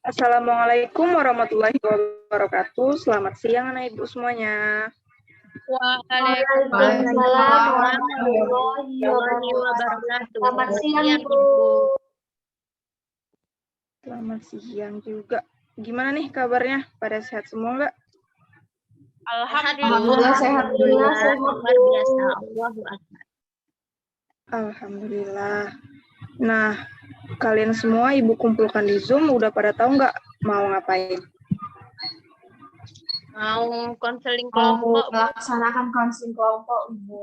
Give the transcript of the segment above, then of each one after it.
Assalamualaikum warahmatullahi wabarakatuh. Selamat siang anak ibu semuanya. Waalaikumsalam warahmatullahi wabarakatuh. Selamat siang, Ibu. Selamat siang juga. Gimana nih kabarnya? Pada sehat semua nggak? Alhamdulillah sehat. Luar biasa. Allahu Akbar. Alhamdulillah. Nah, kalian semua ibu kumpulkan di Zoom, udah pada tahu nggak mau ngapain? Mau konseling Mau kelompok. melaksanakan konseling kelompok, Ibu.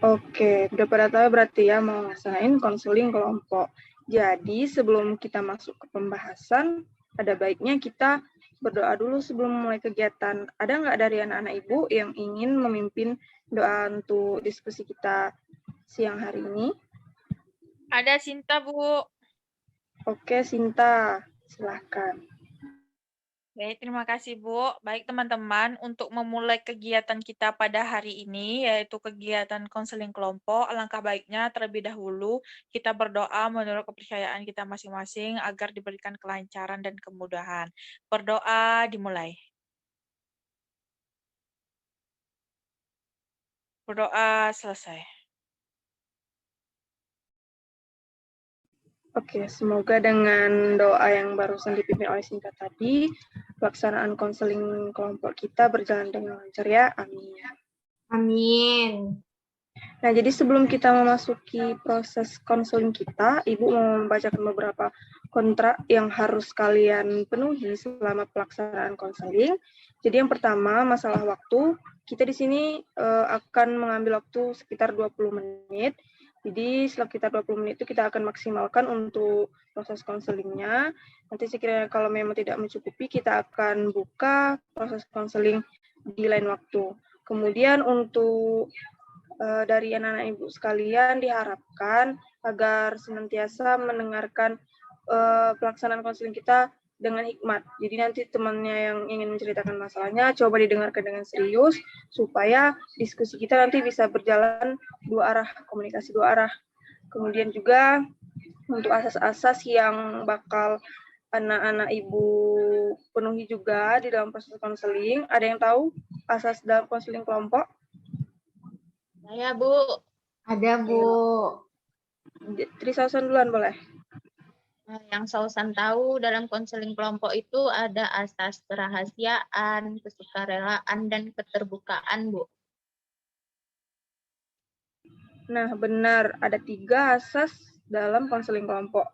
Oke, udah pada tahu berarti ya mau ngelaksanain konseling kelompok. Jadi sebelum kita masuk ke pembahasan, ada baiknya kita berdoa dulu sebelum mulai kegiatan. Ada nggak dari anak-anak ibu yang ingin memimpin doa untuk diskusi kita siang hari ini? Ada Sinta, Bu. Oke, Sinta, silahkan. Baik, terima kasih, Bu. Baik, teman-teman, untuk memulai kegiatan kita pada hari ini, yaitu kegiatan konseling kelompok, alangkah baiknya terlebih dahulu kita berdoa menurut kepercayaan kita masing-masing agar diberikan kelancaran dan kemudahan. Berdoa dimulai. Berdoa selesai. Oke, semoga dengan doa yang barusan dipimpin oleh Sinta tadi, pelaksanaan konseling kelompok kita berjalan dengan lancar ya. Amin. Amin. Nah, jadi sebelum kita memasuki proses konseling kita, Ibu mau membacakan beberapa kontrak yang harus kalian penuhi selama pelaksanaan konseling. Jadi yang pertama, masalah waktu. Kita di sini akan mengambil waktu sekitar 20 menit. Jadi sekitar 20 menit itu kita akan maksimalkan untuk proses konselingnya. Nanti sekiranya kalau memang tidak mencukupi, kita akan buka proses konseling di lain waktu. Kemudian untuk dari anak-anak ibu sekalian diharapkan agar senantiasa mendengarkan pelaksanaan konseling kita dengan hikmat. Jadi nanti temannya yang ingin menceritakan masalahnya coba didengarkan dengan serius supaya diskusi kita nanti bisa berjalan dua arah, komunikasi dua arah. Kemudian juga untuk asas-asas yang bakal anak-anak ibu penuhi juga di dalam proses konseling. Ada yang tahu asas dalam konseling kelompok? Saya, Bu. Ada, Bu. Trisausan duluan boleh. Yang Sausan tahu dalam konseling kelompok itu ada asas kerahasiaan, kesukarelaan, dan keterbukaan, Bu. Nah, benar. Ada 3 asas dalam konseling kelompok.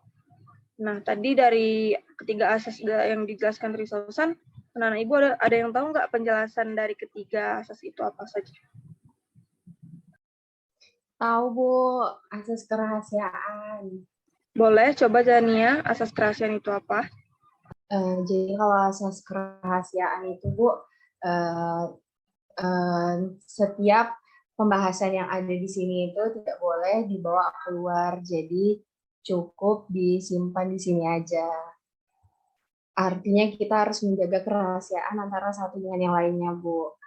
Nah, tadi dari ketiga asas yang dijelaskan Trisausan, anak-anak ibu ada yang tahu nggak penjelasan dari ketiga asas itu apa saja? Tahu, Bu, asas kerahasiaan. Boleh coba Jania, asas kerahasiaan itu apa? Jadi kalau asas kerahasiaan itu, Bu, setiap pembahasan yang ada di sini itu tidak boleh dibawa keluar. Jadi cukup disimpan di sini aja. Artinya kita harus menjaga kerahasiaan antara satu dengan yang lainnya, Bu.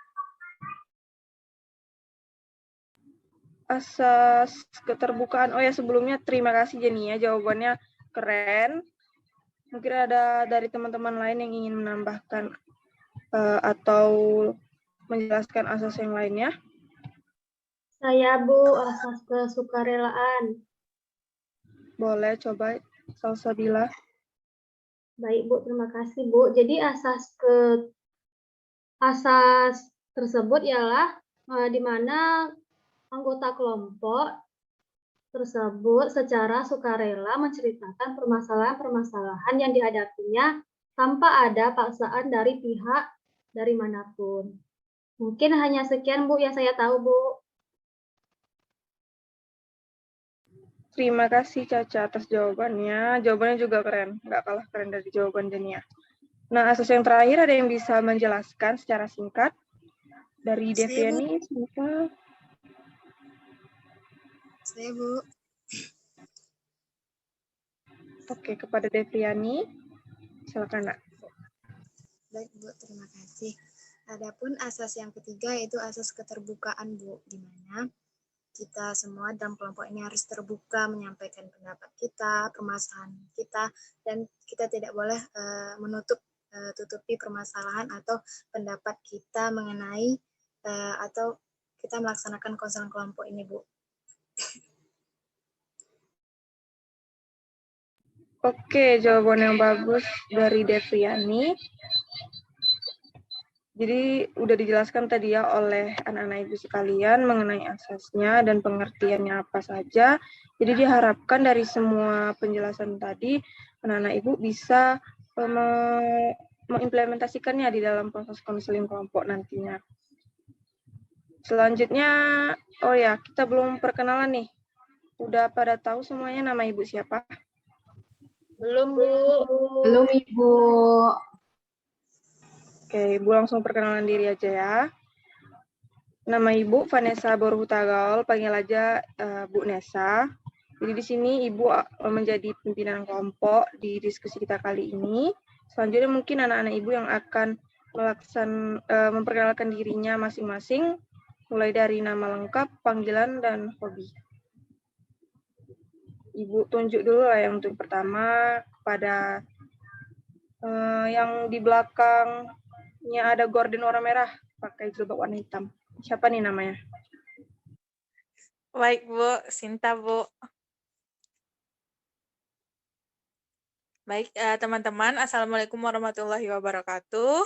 Asas keterbukaan. Oh ya, sebelumnya terima kasih Jania, jawabannya keren. Mungkin ada dari teman-teman lain yang ingin menambahkan atau menjelaskan asas yang lainnya. Saya, Bu, asas kesukarelaan. Boleh coba Salsabila. Baik, Bu, terima kasih, Bu. Jadi asas tersebut ialah di mana anggota kelompok tersebut secara sukarela menceritakan permasalahan-permasalahan yang dihadapinya tanpa ada paksaan dari pihak dari manapun. Mungkin hanya sekian, Bu, yang saya tahu, Bu. Terima kasih Caca atas jawabannya. Jawabannya juga keren, nggak kalah keren dari jawaban Jenia. Nah, asas yang terakhir ada yang bisa menjelaskan secara singkat dari Deviani, silakan. Saya, Bu. Oke, kepada Deviani, silakan, Nak. Baik, Bu, terima kasih. Adapun asas yang ketiga yaitu asas keterbukaan, Bu, di mana kita semua dalam kelompok ini harus terbuka menyampaikan pendapat kita, permasalahan kita, dan kita tidak boleh tutupi permasalahan atau pendapat kita mengenai atau kita melaksanakan konseling kelompok ini, Bu. Oke, jawaban yang bagus dari Devriani. Jadi udah dijelaskan tadi ya oleh anak-anak ibu sekalian mengenai asasnya dan pengertiannya apa saja. Jadi diharapkan dari semua penjelasan tadi anak-anak ibu bisa mengimplementasikannya di dalam proses konseling kelompok nantinya. Selanjutnya, oh ya, kita belum perkenalan nih. Udah pada tahu semuanya nama ibu siapa? Belum, Bu. Belum, Ibu. Oke, Ibu langsung perkenalan diri aja ya. Nama Ibu Vanessa Borhutagaol, panggil aja Bu Nesa. Jadi di sini Ibu menjadi pimpinan kelompok di diskusi kita kali ini. Selanjutnya mungkin anak-anak Ibu yang akan memperkenalkan dirinya masing-masing, mulai dari nama lengkap, panggilan, dan hobi. Ibu tunjuk dulu lah yang untuk pertama kepada yang di belakangnya ada gorden warna merah pakai jilbab warna hitam. Siapa nih namanya? Baik, Bu. Sinta, Bu. Baik, teman-teman. Assalamualaikum warahmatullahi wabarakatuh.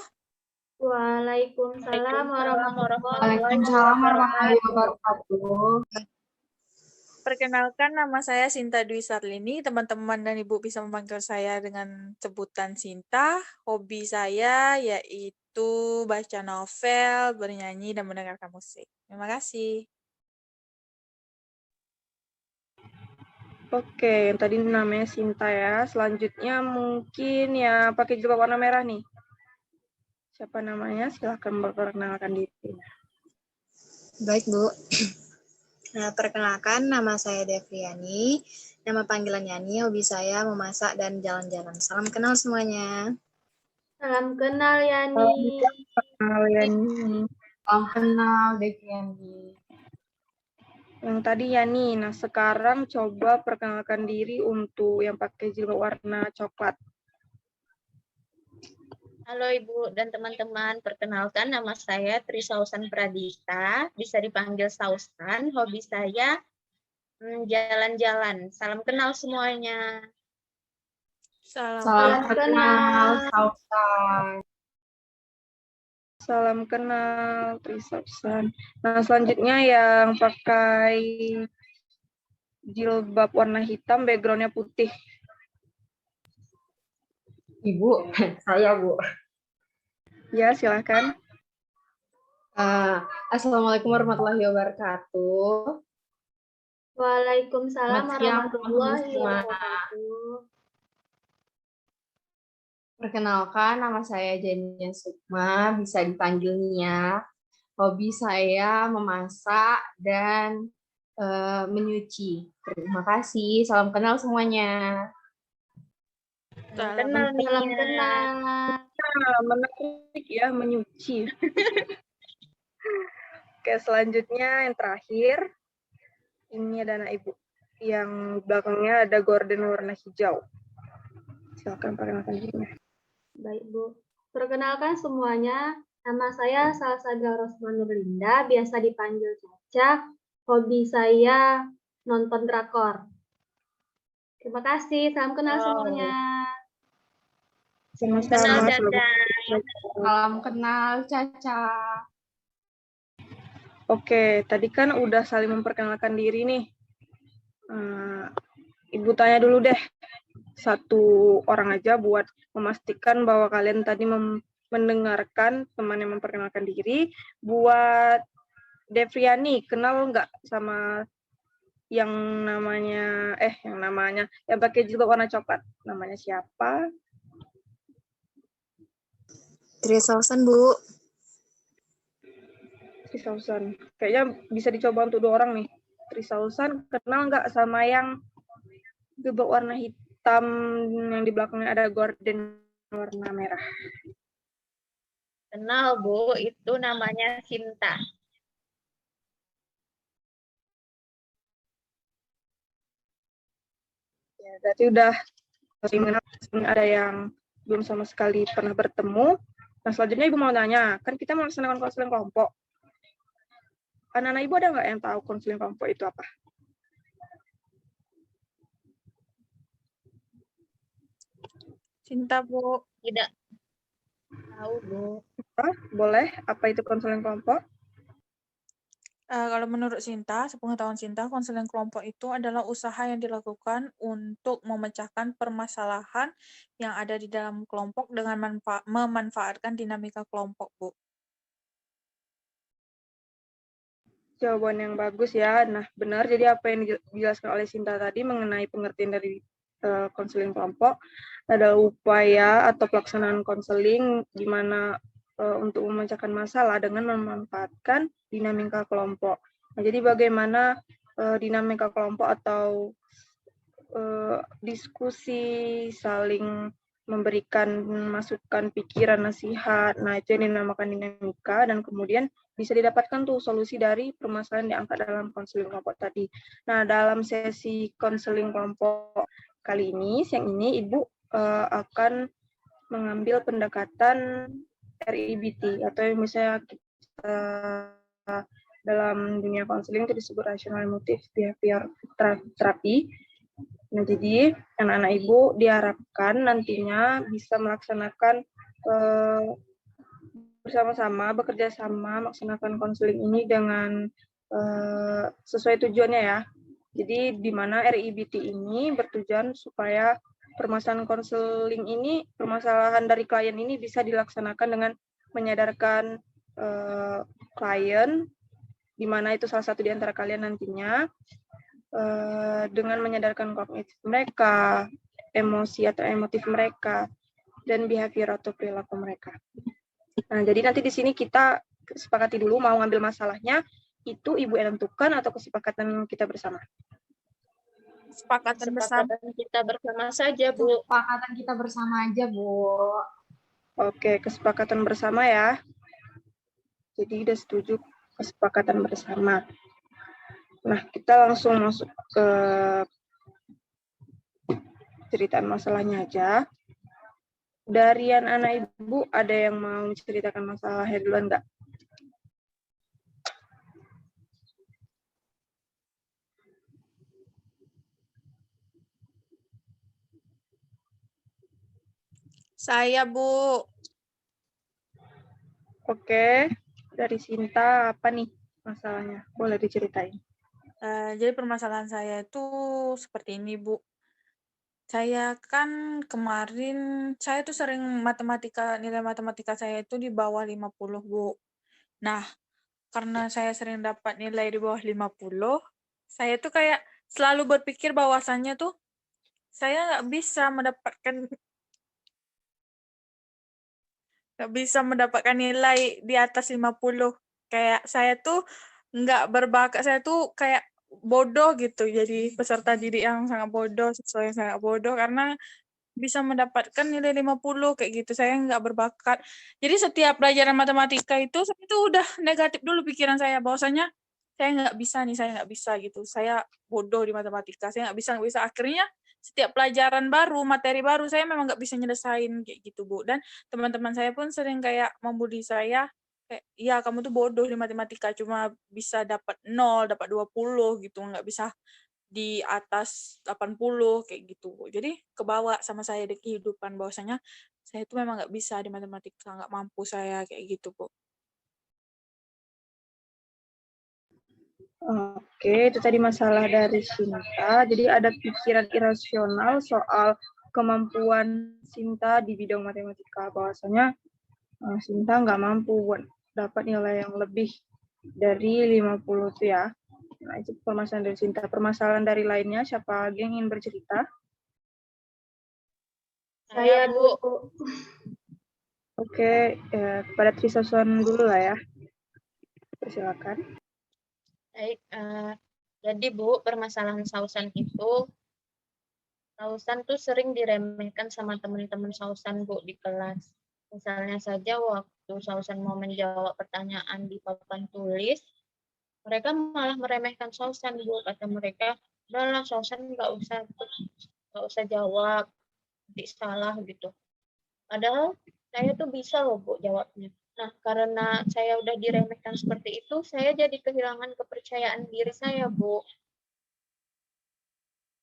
Waalaikumsalam warahmatullahi Waalaikumsalam warahmatullahi wabarakatuh. Perkenalkan, nama saya Sinta Dwi Sarlini. Teman-teman dan Ibu bisa memanggil saya dengan sebutan Sinta. Hobi saya yaitu baca novel, bernyanyi, dan mendengarkan musik. Terima kasih. Oke, yang tadi namanya Sinta ya. Selanjutnya mungkin ya pakai jilbab warna merah nih. Siapa namanya? Silahkan memperkenalkan diri. Baik, Bu. Perkenalkan, nama saya Devriani. Nama panggilan Yani, hobi saya memasak dan jalan-jalan. Salam kenal semuanya. Salam kenal, Yani. Salam kenal, Devriani. Yang tadi Yani. Nah, sekarang coba perkenalkan diri untuk yang pakai jilbab warna coklat. Halo Ibu dan teman-teman, perkenalkan nama saya Trisausan Pradita, bisa dipanggil Sausan. Hobi saya jalan-jalan. Salam kenal semuanya. Salam kenal, Sausan. Salam kenal, Trisausan. Nah, selanjutnya yang pakai jilbab warna hitam, background-nya putih. Ibu, saya Bu. Ya, silakan. Assalamualaikum warahmatullahi wabarakatuh. Waalaikumsalam Selamat siang, warahmatullahi teman-teman. wabarakatuh. Perkenalkan, nama saya Jania Sukma, bisa dipanggil Nia. Hobi saya memasak dan menyuci. Terima kasih, salam kenal semuanya. Salam kenal nih. Salam kenal. Nah, menarik ya, menyuci. Oke, selanjutnya yang terakhir. Ini ada anak ibu. Yang belakangnya ada gorden warna hijau. Silakan perkenalkan dirinya. Baik, Bu. Perkenalkan semuanya, nama saya Salsabila Rosman Nurlinda, biasa dipanggil Caca. Hobi saya nonton drakor. Terima kasih, salam kenal semuanya. Sama-sama. Salam kenal, Caca. Oke, tadi kan udah saling memperkenalkan diri nih. Ibu tanya dulu deh, satu orang aja buat memastikan bahwa kalian tadi mendengarkan teman yang memperkenalkan diri. Buat Devriani, kenal nggak sama yang pakai jilbab warna coklat? Namanya siapa? Trisausan, Bu. Trisausan. Kayaknya bisa dicoba untuk 2 orang nih. Trisausan, kenal nggak sama yang jilbab warna hitam yang di belakangnya ada gorden warna merah? Kenal Bu, itu namanya Sinta. Ya, berarti udah ada yang belum sama sekali pernah bertemu. Nah, selanjutnya Ibu mau nanya, kan kita melaksanakan konseling kelompok. Anak-anak Ibu ada nggak yang tahu konseling kelompok itu apa? Cinta, Bu. Tidak tahu, Bu. Boleh, apa itu konseling kelompok? Kalau menurut Sinta, sepengetahuan Sinta, konseling kelompok itu adalah usaha yang dilakukan untuk memecahkan permasalahan yang ada di dalam kelompok dengan memanfaatkan dinamika kelompok, Bu. Jawaban yang bagus ya. Nah, benar. Jadi apa yang dijelaskan oleh Sinta tadi mengenai pengertian dari konseling kelompok adalah upaya atau pelaksanaan konseling di mana untuk memecahkan masalah dengan memanfaatkan dinamika kelompok. Nah, jadi bagaimana dinamika kelompok atau diskusi, saling memberikan masukan, pikiran, nasihat. Nah, itu yang dinamakan dinamika, dan kemudian bisa didapatkan tuh solusi dari permasalahan yang diangkat dalam konseling kelompok tadi. Nah, dalam sesi konseling kelompok kali ini, siang ini, Ibu akan mengambil pendekatan RIBT, atau yang misalnya kita dalam dunia konseling itu disebut Rational Emotive Behavior Therapy. Nah, jadi anak-anak Ibu diharapkan nantinya bisa melaksanakan bersama-sama, bekerja sama, melaksanakan konseling ini dengan sesuai tujuannya ya. Jadi di mana RIBT ini bertujuan supaya permasalahan konseling ini, permasalahan dari klien ini bisa dilaksanakan dengan menyadarkan klien, di mana itu salah satu di antara kalian nantinya, dengan menyadarkan kognitif mereka, emosi atau emotif mereka, dan behavior atau perilaku mereka. Nah, jadi nanti di sini kita sepakati dulu mau ngambil masalahnya, itu Ibu yang tentukan atau kesepakatan kita bersama? Kesepakatan bersama. Kita bersama saja, Bu. Kesepakatan kita bersama aja, Bu. Oke, kesepakatan bersama ya. Jadi udah setuju kesepakatan bersama. Nah, kita langsung masuk ke ceritaan masalahnya aja. Dari anak Ibu, ada yang mau menceritakan masalahnya duluan nggak? Saya, Bu. Oke, dari Sinta apa nih masalahnya? Boleh diceritain. Jadi permasalahan saya itu seperti ini, Bu. Saya kan kemarin, saya tuh sering nilai matematika saya itu di bawah 50, Bu. Nah, karena saya sering dapat nilai di bawah 50, saya tuh kayak selalu berpikir bahwasannya tuh saya nggak bisa mendapatkan nilai di atas 50. Kayak saya tuh nggak berbakat, saya tuh kayak bodoh gitu, jadi peserta didik yang sangat bodoh, siswa yang sangat bodoh, karena bisa mendapatkan nilai 50 kayak gitu. Saya nggak berbakat. Jadi setiap pelajaran matematika itu saya itu udah negatif dulu pikiran saya, bahwasanya saya nggak bisa gitu. Saya bodoh di matematika, saya nggak bisa. Akhirnya setiap pelajaran baru, materi baru, saya memang nggak bisa nyelesain kayak gitu, Bu. Dan teman-teman saya pun sering kayak membuli saya, kayak, ya kamu tuh bodoh di matematika, cuma bisa dapat 0, dapat 20 gitu, nggak bisa di atas 80 kayak gitu. Jadi kebawa sama saya di kehidupan bahwasanya saya itu memang nggak bisa di matematika, nggak mampu saya kayak gitu, Bu. Oke, itu tadi masalah dari Sinta. Jadi ada pikiran irasional soal kemampuan Sinta di bidang matematika. Bahwasanya Sinta nggak mampu buat dapat nilai yang lebih dari 50 itu ya. Nah, itu permasalahan dari Sinta. Permasalahan dari lainnya, siapa lagi yang ingin bercerita? Saya, Bu. Oke, kepada Trisausan dulu lah ya. Persilakan. Baik, jadi Bu, permasalahan Sausan itu, Sausan tuh sering diremehkan sama teman-teman Sausan, Bu, di kelas. Misalnya saja waktu Sausan mau menjawab pertanyaan di papan tulis, mereka malah meremehkan Sausan, Bu. Kata mereka, udahlah Sausan nggak usah nggak usah jawab, nanti salah gitu. Padahal saya tuh bisa loh Bu jawabnya. Nah, karena saya udah diremehkan seperti itu, saya jadi kehilangan kepercayaan diri saya, Bu.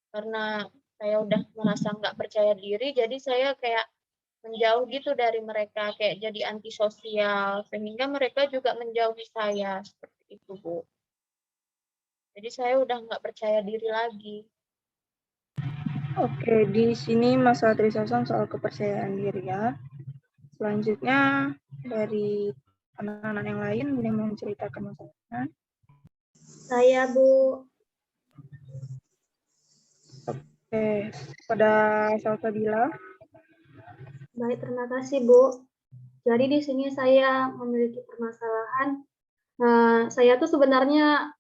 Karena saya udah merasa nggak percaya diri, jadi saya kayak menjauh gitu dari mereka, kayak jadi antisosial, sehingga mereka juga menjauhi saya, seperti itu, Bu. Jadi saya udah nggak percaya diri lagi. Oke, di sini masalah Trisausan soal kepercayaan diri ya. Selanjutnya dari anak-anak yang lain yang mau menceritakan masalahnya. Saya, Bu. Oke, pada Salsabila. Baik, terima kasih, Bu. Jadi di sini saya memiliki permasalahan. Saya tuh sebenarnya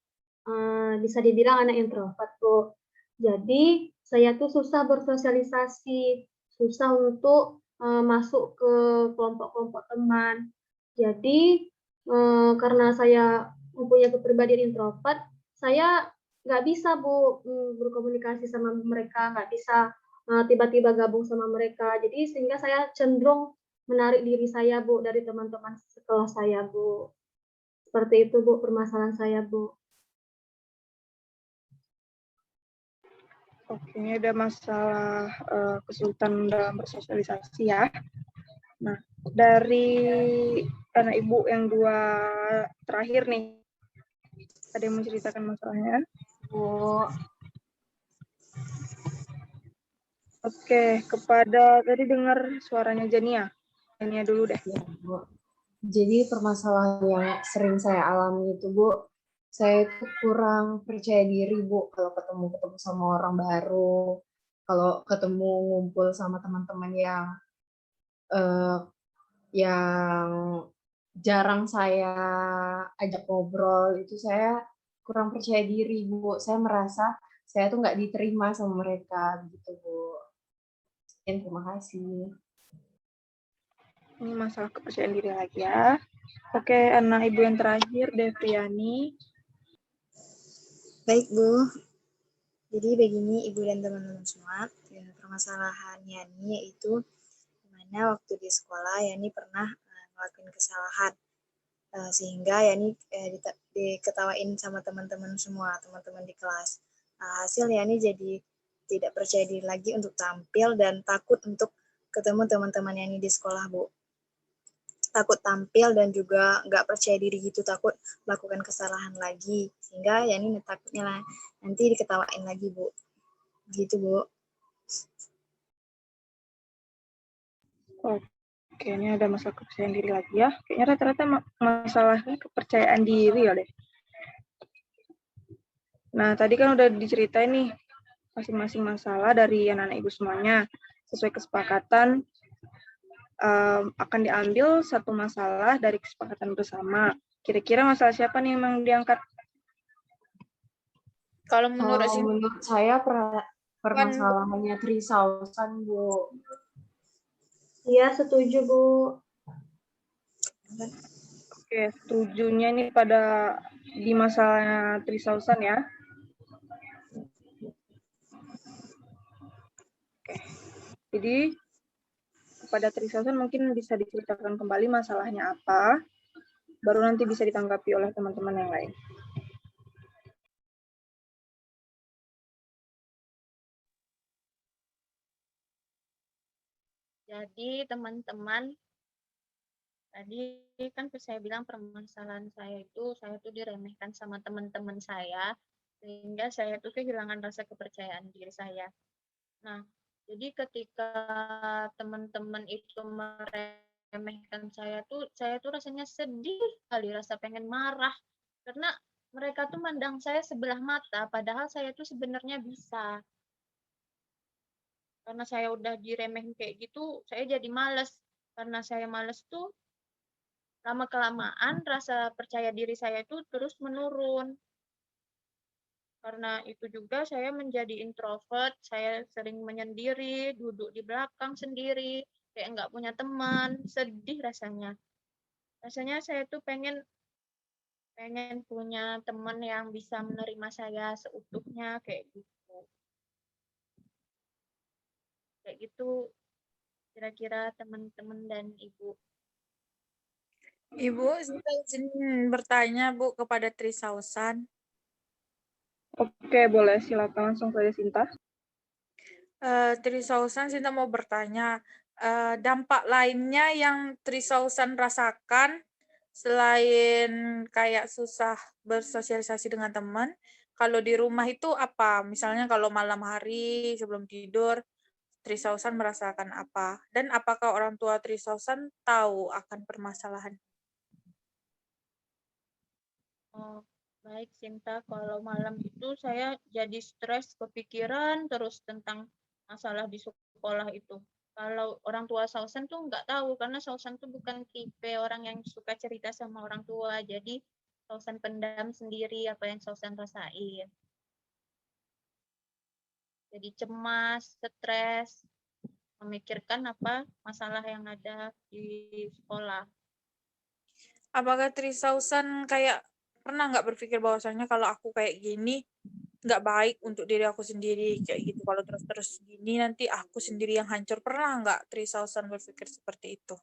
bisa dibilang anak introvert, Bu. Jadi saya tuh susah bersosialisasi, susah untuk masuk ke kelompok-kelompok teman. Jadi karena saya mempunyai kepribadian introvert, saya nggak bisa, Bu, berkomunikasi sama mereka, nggak bisa tiba-tiba gabung sama mereka. Jadi sehingga saya cenderung menarik diri saya, Bu, dari teman-teman sekelas saya, Bu. Seperti itu, Bu, permasalahan saya, Bu. Oke, ini ada masalah kesulitan dalam bersosialisasi ya. Nah, dari anak ibu yang dua terakhir nih, ada yang menceritakan masalahnya? Bu. Oke, kepada tadi dengar suaranya Jania. Jania dulu deh. Ya, Bu. Jadi permasalahan yang sering saya alami itu, Bu, saya itu kurang percaya diri, Bu, kalau ketemu sama orang baru, kalau ketemu ngumpul sama teman-teman eh, yang jarang saya ajak ngobrol, itu saya kurang percaya diri, Bu. Saya merasa saya tuh nggak diterima sama mereka, gitu, Bu. Sekian, terima kasih. Ini masalah kepercayaan diri lagi ya. Oke, anak ibu yang terakhir, Deviani. Baik, Bu. Jadi begini Ibu dan teman-teman semua, permasalahannya ini yaitu dimana waktu di sekolah Yani pernah ngelakuin kesalahan sehingga Yani diketawain sama teman-teman semua, teman-teman di kelas. Hasil Yani jadi tidak percaya diri lagi untuk tampil dan takut untuk ketemu teman-teman Yani di sekolah, Bu. Takut tampil dan juga nggak percaya diri gitu, takut melakukan kesalahan lagi, sehingga Yani takutnya lah nanti diketawain lagi, Bu. Gitu, Bu. Oke, ini ada masalah kepercayaan diri lagi ya. Kayaknya rata-rata masalahnya kepercayaan diri ya deh. Nah, tadi kan udah diceritain nih masing-masing masalah dari anak-anak ibu semuanya. Sesuai kesepakatan akan diambil satu masalah dari kesepakatan bersama. Kira-kira masalah siapa nih yang diangkat? Kalau menurut saya permasalahannya Trisausan, Bu. Iya, setuju, Bu. Oke, setujunya ini pada di masalah Trisausan ya. Oke, jadi kepada Trisausan mungkin bisa diceritakan kembali masalahnya apa, baru nanti bisa ditanggapi oleh teman-teman yang lain. Jadi teman-teman, tadi kan saya bilang permasalahan saya tuh diremehkan sama teman-teman saya, sehingga saya tuh kehilangan rasa kepercayaan diri saya. Nah, jadi ketika teman-teman itu meremehkan saya tuh rasanya sedih kali, rasa pengen marah, karena mereka tuh mandang saya sebelah mata, padahal saya tuh sebenarnya bisa. Karena saya udah diremehin kayak gitu, saya jadi males. Karena saya males tuh, lama-kelamaan rasa percaya diri saya itu terus menurun. Karena itu juga saya menjadi introvert, saya sering menyendiri, duduk di belakang sendiri, kayak nggak punya teman, sedih rasanya. Rasanya saya tuh pengen punya teman yang bisa menerima saya seutuhnya, kayak gitu. Kayak gitu kira-kira teman-teman dan Ibu. Ibu, saya izin bertanya Bu kepada Trisausan. Oke, boleh. Silakan langsung saja, Sinta. Trisausan, Sinta mau bertanya, dampak lainnya yang Trisausan rasakan selain kayak susah bersosialisasi dengan teman, kalau di rumah itu apa? Misalnya kalau malam hari sebelum tidur, Trisausan merasakan apa? Dan apakah orang tua Trisausan tahu akan permasalahan? Oh, baik Sinta, kalau malam itu saya jadi stres, kepikiran terus tentang masalah di sekolah itu. Kalau orang tua Sausan tuh nggak tahu, karena Sausan tuh bukan tipe orang yang suka cerita sama orang tua. Jadi Sausan pendam sendiri apa yang Sausan rasain. Jadi cemas, stres, memikirkan apa masalah yang ada di sekolah. Apakah Trisausan kayak pernah nggak berpikir bahwasannya kalau aku kayak gini nggak baik untuk diri aku sendiri kayak gitu, kalau terus-terus gini nanti aku sendiri yang hancur, pernah nggak Trisausan berpikir seperti itu?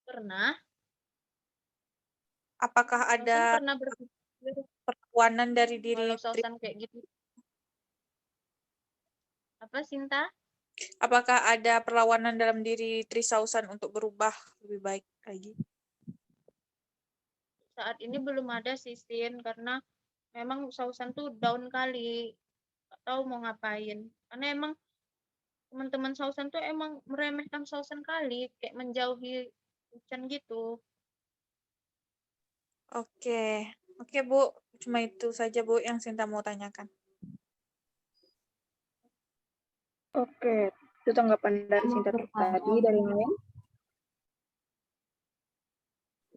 Pernah, Apakah Sausan ada pernah berpikir perlawanan dari diri kalau Sausan kayak gitu. Apa Sinta? apakah ada perlawanan dalam diri Trisausan untuk berubah lebih baik lagi? Saat ini belum ada sih Sin, karena memang Sausan tuh down kali, nggak tahu mau ngapain. Karena emang teman-teman Sausan tuh emang meremehkan Sausan kali, kayak menjauhi Ucan gitu. Oke, oke Bu, cuma itu saja Bu yang Sinta mau tanyakan. Oke, itu tanggapan dari Mau Sinta bertanya, tadi. Dari yang lain?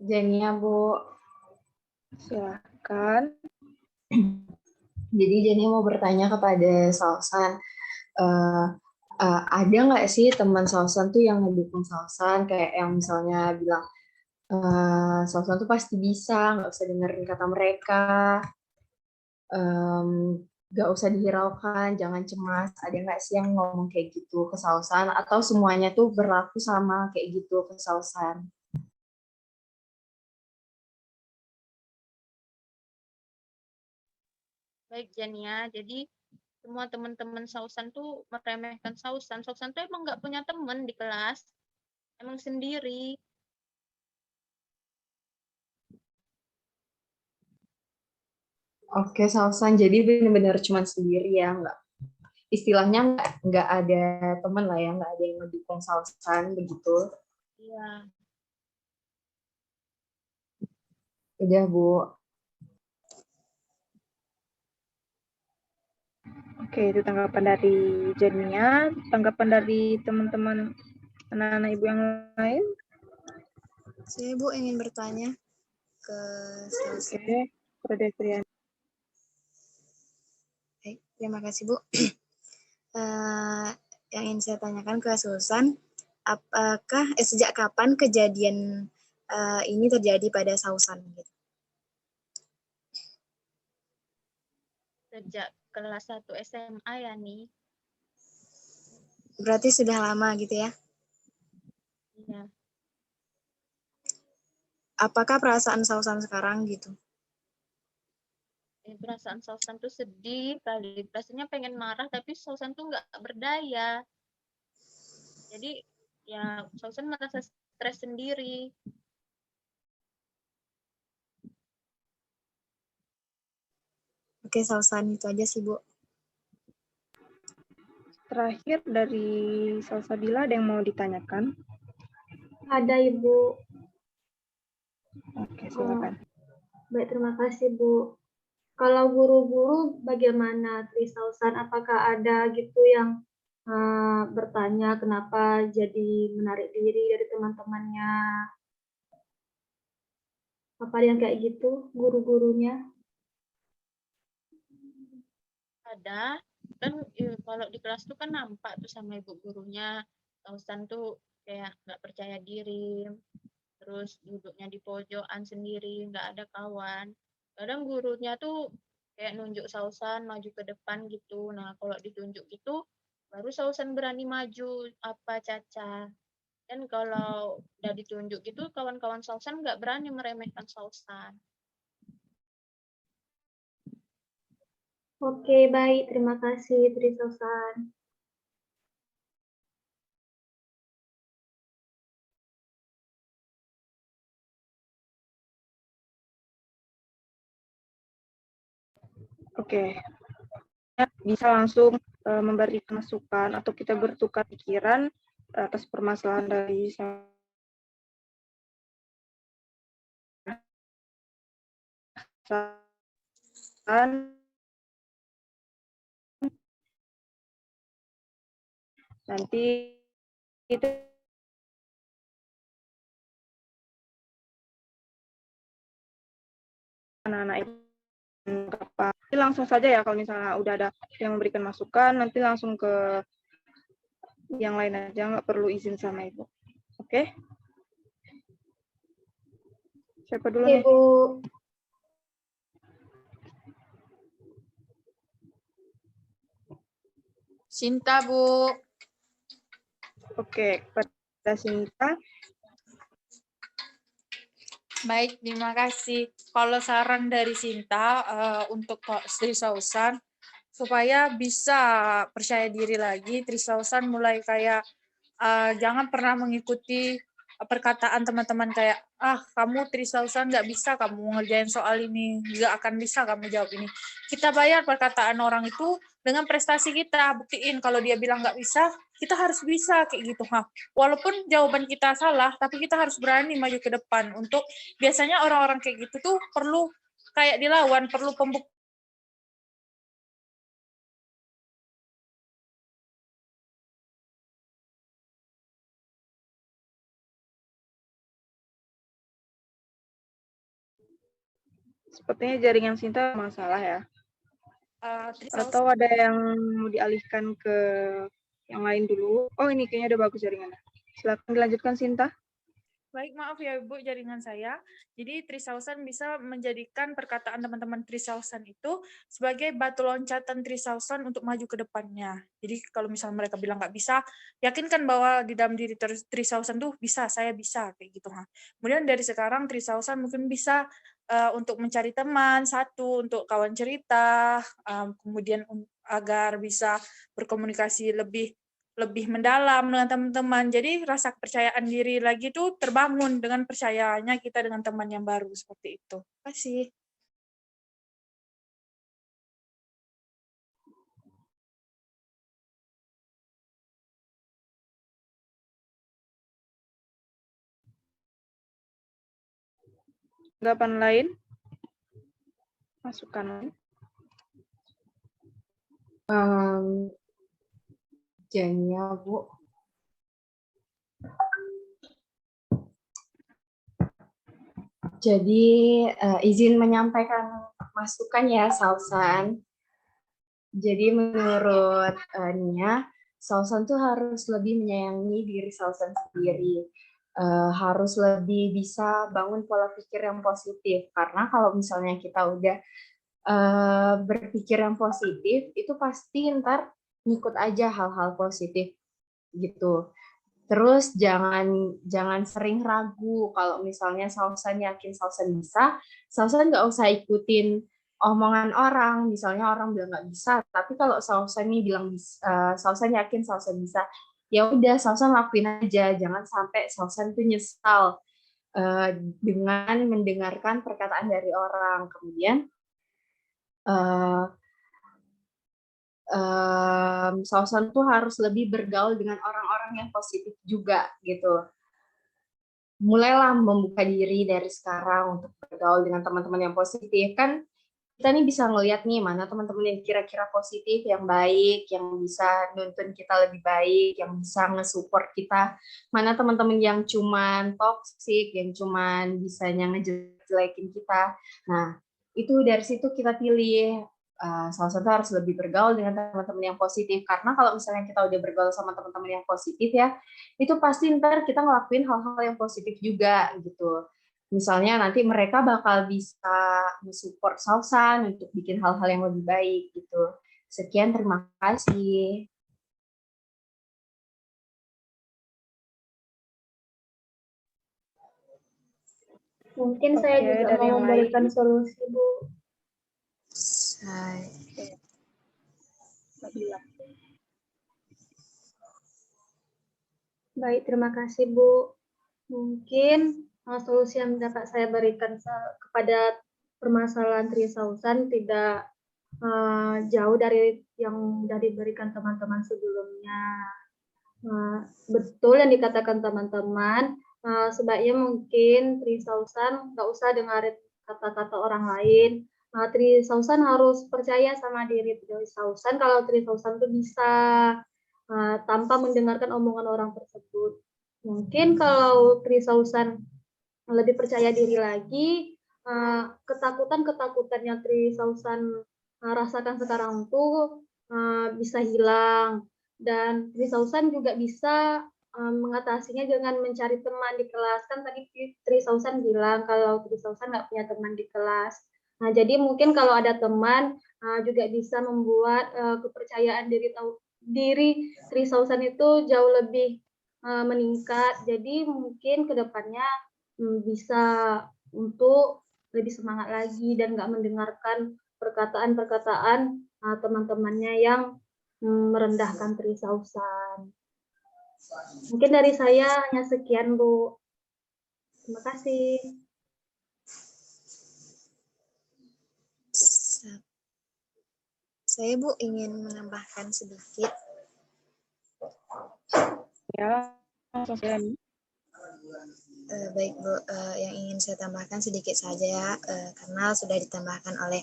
Jania, Bu. Silakan. Jadi Jania mau bertanya kepada Sausan, ada nggak sih teman Sausan tuh yang mendukung Sausan, kayak yang misalnya bilang, Sausan tuh pasti bisa, nggak usah dengerin kata mereka, nggak usah dihiraukan, jangan cemas. Ada nggak sih yang ngomong kayak gitu ke Sausan, atau semuanya tuh berlaku sama kayak gitu ke Sausan? Baik Jania, jadi semua teman-teman Sausan tuh meremehkan Sausan. Sausan tuh emang nggak punya teman di kelas, emang sendiri. Oke, Sausan, jadi benar-benar cuma sendiri ya, istilahnya nggak ada teman lah ya, nggak ada yang mendukung Sausan begitu. Iya. Udah, Bu. Oke, itu tanggapan dari Jania. Tanggapan dari teman-teman anak-anak ibu yang lain? Saya Bu ingin bertanya ke Sausan. Oke, Prof. Devrian. Baik, terima kasih Bu. Yang ingin saya tanyakan ke Susan, apakah sejak kapan kejadian ini terjadi pada Sausan? Gitu? Sejak kelas 1 SMA ya nih. Berarti sudah lama gitu ya? Iya. Apakah perasaan Sausan sekarang gitu? Perasaan Sausan tuh sedih kali. Rasanya pengen marah, tapi Sausan tuh nggak berdaya. Jadi ya Sausan merasa stres sendiri. Oke, Sausan itu aja sih Bu. Terakhir dari Salsabila ada yang mau ditanyakan? Ada Ibu. Oke, silakan. Baik, terima kasih Bu. Kalau guru-guru bagaimana Trisausan? Apakah ada gitu yang bertanya kenapa jadi menarik diri dari teman-temannya? Apa ada yang kayak gitu guru-gurunya? Ada kan kalau di kelas tuh kan nampak tuh sama ibu gurunya Sausan tuh kayak nggak percaya diri, terus duduknya di pojokan sendiri, nggak ada kawan. Kadang gurunya tuh kayak nunjuk Sausan maju ke depan gitu. Nah kalau ditunjuk itu baru Sausan berani maju apa Caca. Dan kalau udah ditunjuk itu kawan-kawan Sausan nggak berani meremehkan Sausan. Oke, baik. Terima kasih, Trisausan. Oke, bisa langsung memberikan masukan atau kita bertukar pikiran atas permasalahan dari nanti itu anak-anak itu nanti langsung saja ya, kalau misalnya udah ada yang memberikan masukan, nanti langsung ke yang lain aja, nggak perlu izin sama ibu. Oke? Siapa dulu nih? Ibu. Sinta, Bu. Oke, kepada Sinta. Baik, terima kasih. Kalau saran dari Sinta untuk Trisausan, supaya bisa percaya diri lagi, Trisausan mulai kayak jangan pernah mengikuti perkataan teman-teman kayak, kamu Trisausan nggak bisa kamu ngerjain soal ini, nggak akan bisa kamu jawab ini. Kita bayar perkataan orang itu dengan prestasi kita, buktiin kalau dia bilang nggak bisa, kita harus bisa kayak gitu. Walaupun jawaban kita salah, tapi kita harus berani maju ke depan. Untuk biasanya orang-orang kayak gitu tuh perlu kayak dilawan, perlu pembuktian. Sepertinya jaringan Sinta masalah ya. Atau ada yang mau dialihkan ke yang lain dulu. Oh, ini kayaknya udah bagus jaringannya. Silakan dilanjutkan, Sinta. Baik, maaf ya Ibu, jaringan saya. Jadi Trisausan bisa menjadikan perkataan teman-teman Trisausan itu sebagai batu loncatan Trisausan untuk maju ke depannya. Jadi kalau misalnya mereka bilang nggak bisa, yakinkan bahwa di dalam diri Trisausan tuh bisa, saya bisa, kayak gitu. Kemudian dari sekarang Trisausan mungkin bisa untuk mencari teman, satu, untuk kawan cerita, kemudian agar bisa berkomunikasi lebih mendalam dengan teman-teman. Jadi rasa kepercayaan diri lagi tuh terbangun dengan percayanya kita dengan teman yang baru seperti itu. Terima kasih. Tanggapan lain? Masukan lain? Jania, Bu. Jadi izin menyampaikan masukan ya, Sausan. Jadi menurut Nia, Sausan tuh harus lebih menyayangi diri Sausan sendiri. Harus lebih bisa bangun pola pikir yang positif. Karena kalau misalnya kita udah berpikir yang positif, itu pasti ntar ngikut aja hal-hal positif gitu. Terus jangan sering ragu kalau misalnya Sausan yakin Sausan bisa, Sausan nggak usah ikutin omongan orang. Misalnya orang bilang nggak bisa, tapi kalau Sausan nih bilang Sausan yakin Sausan bisa, ya udah Sausan lakuin aja. Jangan sampai Sausan tuh nyesal dengan mendengarkan perkataan dari orang. Kemudian Sausan tuh harus lebih bergaul dengan orang-orang yang positif juga gitu. Mulailah membuka diri dari sekarang untuk bergaul dengan teman-teman yang positif. Kan kita nih bisa ngelihat nih mana teman-teman yang kira-kira positif, yang baik, yang bisa nuntun kita lebih baik, yang bisa nge-support kita. Mana teman-teman yang cuman toxic, yang cuman bisanya ngejelekin kita. Nah, itu dari situ kita pilih. Salah satu harus lebih bergaul dengan teman-teman yang positif, karena kalau misalnya kita udah bergaul sama teman-teman yang positif ya, itu pasti ntar kita ngelakuin hal-hal yang positif juga gitu. Misalnya nanti mereka bakal bisa mensupport Sausan untuk bikin hal-hal yang lebih baik gitu. Sekian, terima kasih. Mungkin saya Oke, juga dari mau yang memberikan lain. solusi, Bu. Nabila. Baik, terima kasih, Bu. Mungkin solusi yang dapat saya berikan kepada permasalahan Trisausan tidak jauh dari yang sudah diberikan teman-teman sebelumnya. Betul yang dikatakan teman-teman, sebaiknya mungkin Trisausan nggak usah dengarin kata-kata orang lain. Trisausan harus percaya sama diri Trisausan kalau Trisausan tuh bisa tanpa mendengarkan omongan orang tersebut. Mungkin kalau Trisausan lebih percaya diri lagi, ketakutan-ketakutan yang Trisausan rasakan sekarang tuh bisa hilang. Dan Trisausan juga bisa mengatasinya dengan mencari teman di kelas. Kan tadi Trisausan bilang kalau Trisausan nggak punya teman di kelas. Nah, jadi mungkin kalau ada teman juga bisa membuat kepercayaan diri Trisausan itu jauh lebih meningkat. Jadi mungkin kedepannya bisa untuk lebih semangat lagi dan nggak mendengarkan perkataan-perkataan teman-temannya yang merendahkan Trisausan. Mungkin dari saya hanya sekian, Bu. Terima kasih. Saya, Bu, ingin menambahkan sedikit. Ya, langsung saja. Baik, Bu, yang ingin saya tambahkan sedikit saja ya, karena sudah ditambahkan oleh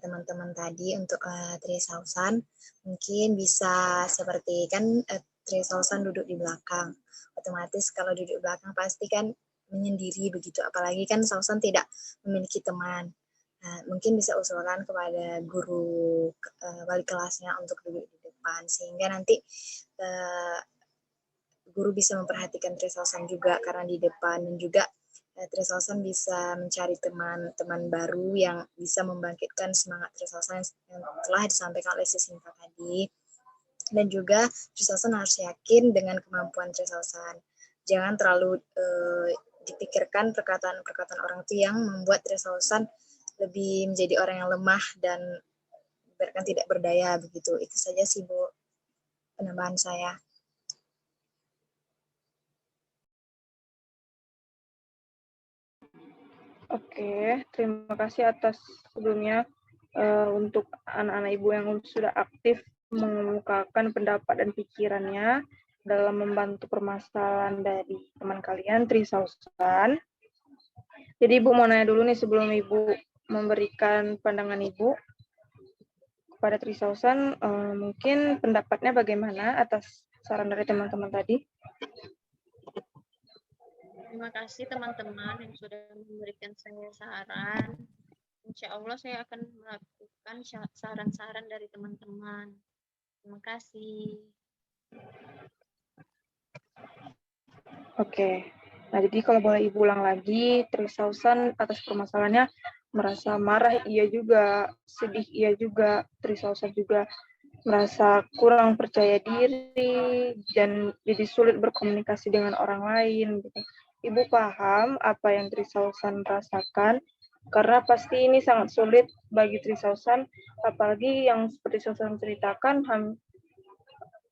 teman-teman tadi untuk Trisausan. Mungkin bisa seperti kan Trisausan duduk di belakang. Otomatis kalau duduk di belakang pasti kan menyendiri begitu, apalagi kan Sausan tidak memiliki teman. Nah, mungkin bisa usulan kepada guru wali kelasnya untuk duduk di depan, sehingga nanti guru bisa memperhatikan Trisausan juga karena di depan, dan juga Trisausan bisa mencari teman-teman baru yang bisa membangkitkan semangat Trisausan yang telah disampaikan oleh Sisinta tadi. Dan juga Trisausan harus yakin dengan kemampuan Trisausan. Jangan terlalu dipikirkan perkataan-perkataan orang itu yang membuat Trisausan lebih menjadi orang yang lemah dan bahkan tidak berdaya begitu. Itu saja sih, Bu, penambahan saya. Oke, terima kasih atas sebelumnya untuk anak-anak ibu yang sudah aktif mengemukakan pendapat dan pikirannya dalam membantu permasalahan dari teman kalian, Trisausan. Jadi Ibu mau nanya dulu nih sebelum Ibu memberikan pandangan Ibu kepada Trisausan, mungkin pendapatnya bagaimana atas saran dari teman-teman tadi? Terima kasih teman-teman yang sudah memberikan saya saran. Insya Allah saya akan melakukan saran-saran dari teman-teman. Terima kasih. Oke. Nah, jadi kalau boleh Ibu ulang lagi, Trisausan atas permasalahannya merasa marah iya juga, sedih iya juga, Trisausan juga merasa kurang percaya diri dan jadi sulit berkomunikasi dengan orang lain gitu. Ibu paham apa yang Trisausan rasakan, karena pasti ini sangat sulit bagi Trisausan, apalagi yang seperti Sausan ceritakan,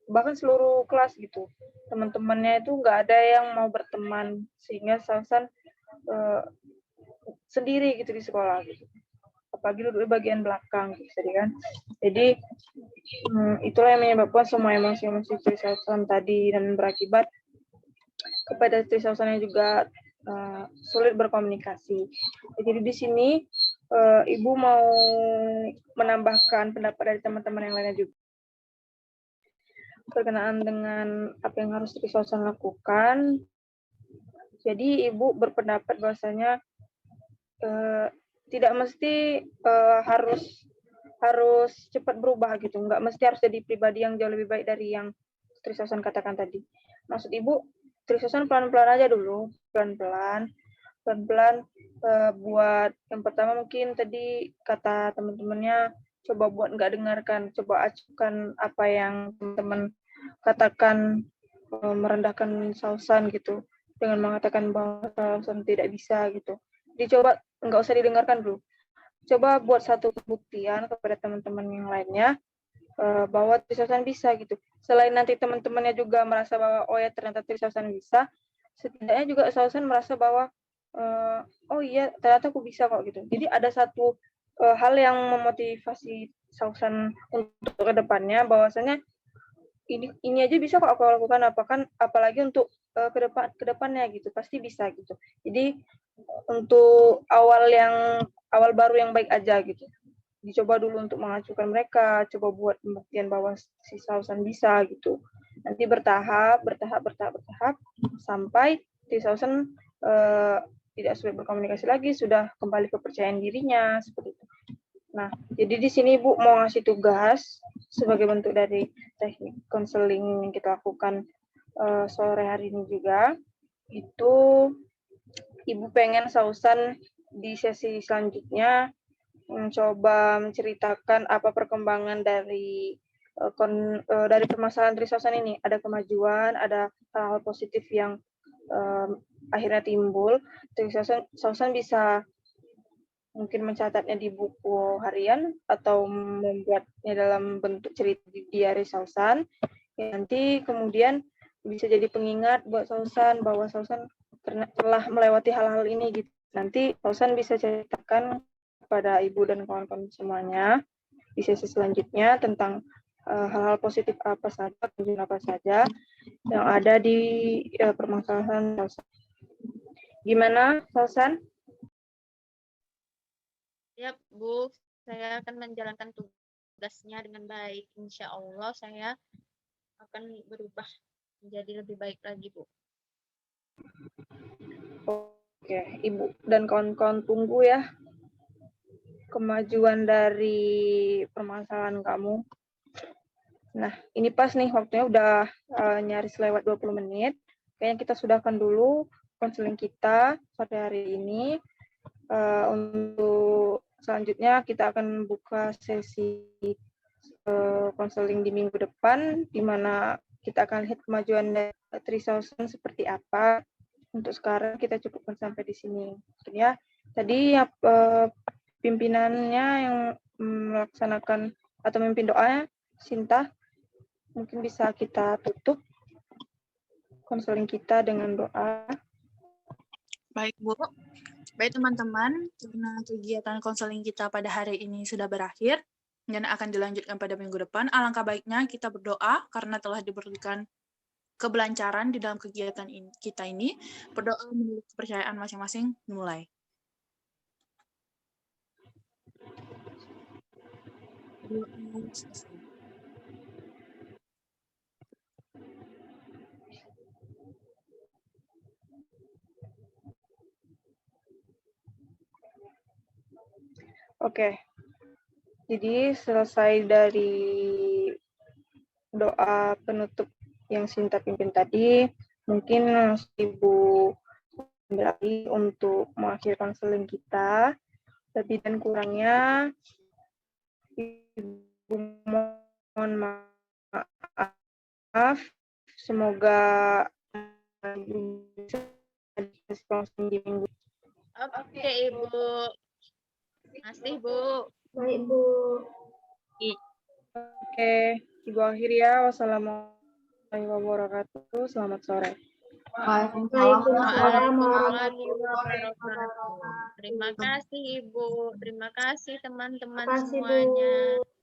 bahkan seluruh kelas gitu, teman-temannya itu nggak ada yang mau berteman, sehingga Sausan sendiri gitu di sekolah gitu. Apalagi duduk di bagian belakang gitu kan. Jadi itulah yang menyebabkan semua emosi-emosi Trisausan tadi dan berakibat kepada Trisausan yang juga sulit berkomunikasi. Jadi di sini Ibu mau menambahkan pendapat dari teman-teman yang lainnya juga berkenaan dengan apa yang harus Trisausan lakukan. Jadi Ibu berpendapat bahwasanya tidak mesti harus cepat berubah gitu, nggak mesti harus jadi pribadi yang jauh lebih baik dari yang Trisausan katakan tadi. Maksud Ibu, Trisausan pelan-pelan aja dulu, pelan-pelan buat yang pertama mungkin tadi kata teman-temannya coba buat nggak dengarkan, coba acukan apa yang teman-teman katakan merendahkan Sausan gitu, dengan mengatakan bahwa Sausan tidak bisa gitu. dicoba, nggak usah didengarkan dulu. Coba buat satu pembuktian kepada teman-teman yang lainnya bahwa Trisausan bisa gitu. Selain nanti teman-temannya juga merasa bahwa oh ya ternyata Trisausan bisa, setidaknya juga Sausan merasa bahwa oh iya ternyata aku bisa kok gitu. Jadi ada satu hal yang memotivasi Sausan untuk kedepannya, bahwasanya ini aja bisa kok aku lakukan, apalagi untuk kedepannya gitu, pasti bisa gitu. Jadi untuk awal baru yang baik aja gitu, dicoba dulu untuk mengacukan mereka, coba buat pembuktian bahwa si Sausan bisa gitu. Nanti bertahap sampai si Sausan tidak sulit berkomunikasi lagi, sudah kembali kepercayaan dirinya seperti itu. Nah, jadi di sini Ibu mau ngasih tugas sebagai bentuk dari teknik konseling yang kita lakukan sore hari ini juga. Itu Ibu pengen Sausan di sesi selanjutnya mencoba menceritakan apa perkembangan dari permasalahan Trisausan ini. Ada kemajuan, ada hal-hal positif yang akhirnya timbul. Sausan bisa mungkin mencatatnya di buku harian atau membuatnya dalam bentuk cerita di diary Sausan. Nanti kemudian bisa jadi pengingat buat Sausan bahwa Sausan telah melewati hal-hal ini gitu. Nanti Sausan bisa ceritakan kepada Ibu dan kawan-kawan semuanya di sesi selanjutnya tentang hal-hal positif apa saja yang ada di permasalahan Sausan. Gimana, Sausan? Siap, Bu. Saya akan menjalankan tugasnya dengan baik. Insya Allah saya akan berubah menjadi lebih baik lagi, Bu. Oke, Ibu dan kawan-kawan tunggu ya kemajuan dari permasalahan kamu. Nah, ini pas nih waktunya udah nyaris lewat 20 menit. Kayaknya kita sudahkan dulu konseling kita pada hari ini. Untuk selanjutnya kita akan buka sesi konseling di minggu depan, di mana kita akan lihat kemajuan dari Trisausan seperti apa. Untuk sekarang kita cukupkan sampai di sini. Ya, tadi pimpinannya yang melaksanakan atau memimpin doanya, Sinta, mungkin bisa kita tutup konseling kita dengan doa. Baik, Bu. Baik, teman-teman, karena kegiatan konseling kita pada hari ini sudah berakhir dan akan dilanjutkan pada minggu depan, alangkah baiknya kita berdoa karena telah diberikan kebelancaran di dalam kegiatan kita ini. Berdoa menurut kepercayaan masing-masing, dimulai. Oke, jadi selesai dari doa penutup yang Sinta pimpin tadi, mungkin Ibu lagi untuk mengakhiri konseling kita. Lebih dan kurangnya, Ibu mohon maaf. Semoga bisa konseling di minggu. Oke, Ibu. Masih, Bu. Baik, Bu. Oke, Ibu akhiri ya. Wassalamualaikum warahmatullahi wabarakatuh. Selamat sore. Waalaikumsalam warahmatullahi wabarakatuh. Terima kasih, Ibu. Terima kasih, teman-teman Terima kasih, Bu. semuanya.